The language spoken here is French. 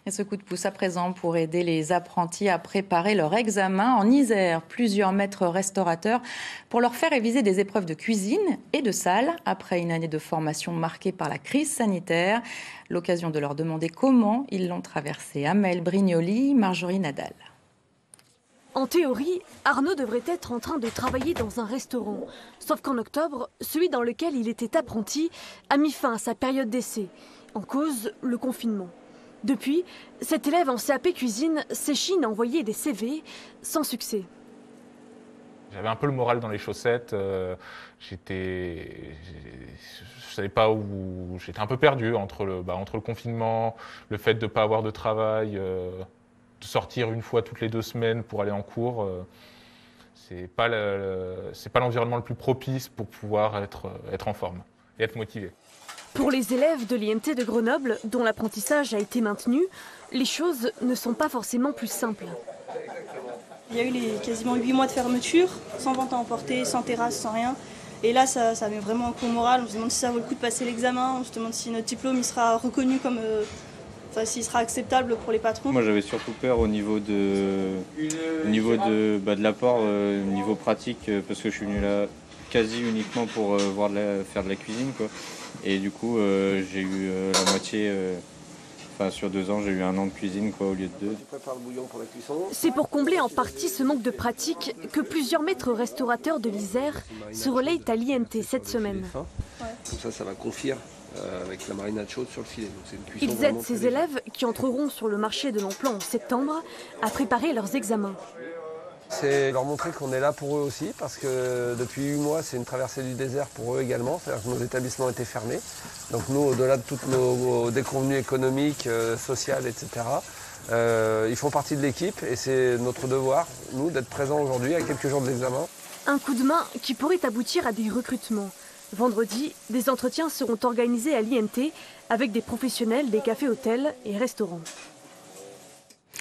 Et ce coup de pouce à présent pour aider les apprentis à préparer leur examen en Isère. Plusieurs maîtres restaurateurs pour leur faire réviser des épreuves de cuisine et de salle après une année de formation marquée par la crise sanitaire. L'occasion de leur demander comment ils l'ont traversée. Amel Brignoli, Marjorie Nadal. En théorie, Arnaud devrait être en train de travailler dans un restaurant. Sauf qu'en octobre, celui dans lequel il était apprenti a mis fin à sa période d'essai. En cause, le confinement. Depuis, cet élève en CAP cuisine s'échine à envoyer des CV sans succès. J'avais un peu le moral dans les chaussettes, je savais pas où, j'étais un peu perdu entre le confinement, le fait de ne pas avoir de travail, de sortir une fois toutes les 2 semaines pour aller en cours. C'est pas l'environnement le plus propice pour pouvoir être en forme et être motivé. Pour les élèves de l'IMT de Grenoble, dont l'apprentissage a été maintenu, les choses ne sont pas forcément plus simples. Il y a eu quasiment 8 mois de fermeture, sans vente à emporter, sans terrasse, sans rien. Et là, ça met vraiment un coup au moral. On se demande si ça vaut le coup de passer l'examen, on se demande si notre diplôme il sera reconnu comme... s'il sera acceptable pour les patrons. Moi, j'avais surtout peur au niveau de l'apport, niveau pratique, parce que je suis venu là quasi uniquement pour faire de la cuisine, quoi. Et du coup, j'ai eu la moitié... sur 2 ans, j'ai eu 1 an de cuisine au lieu de 2. C'est pour combler en partie ce manque de pratique que plusieurs maîtres restaurateurs de l'Isère se relayent à l'IMT cette semaine. Comme ça va confire avec la marinade chaude sur le filet. Donc ils aident ces élèves qui entreront sur le marché de l'emploi en septembre à préparer leurs examens. C'est leur montrer qu'on est là pour eux aussi, parce que depuis 8 mois, c'est une traversée du désert pour eux également. C'est-à-dire que nos établissements étaient fermés. Donc nous, au-delà de toutes nos déconvenues économiques, sociales, etc., ils font partie de l'équipe et c'est notre devoir, nous, d'être présents aujourd'hui à quelques jours de l'examen. Un coup de main qui pourrait aboutir à des recrutements. Vendredi, des entretiens seront organisés à l'IMT avec des professionnels des cafés, hôtels et restaurants.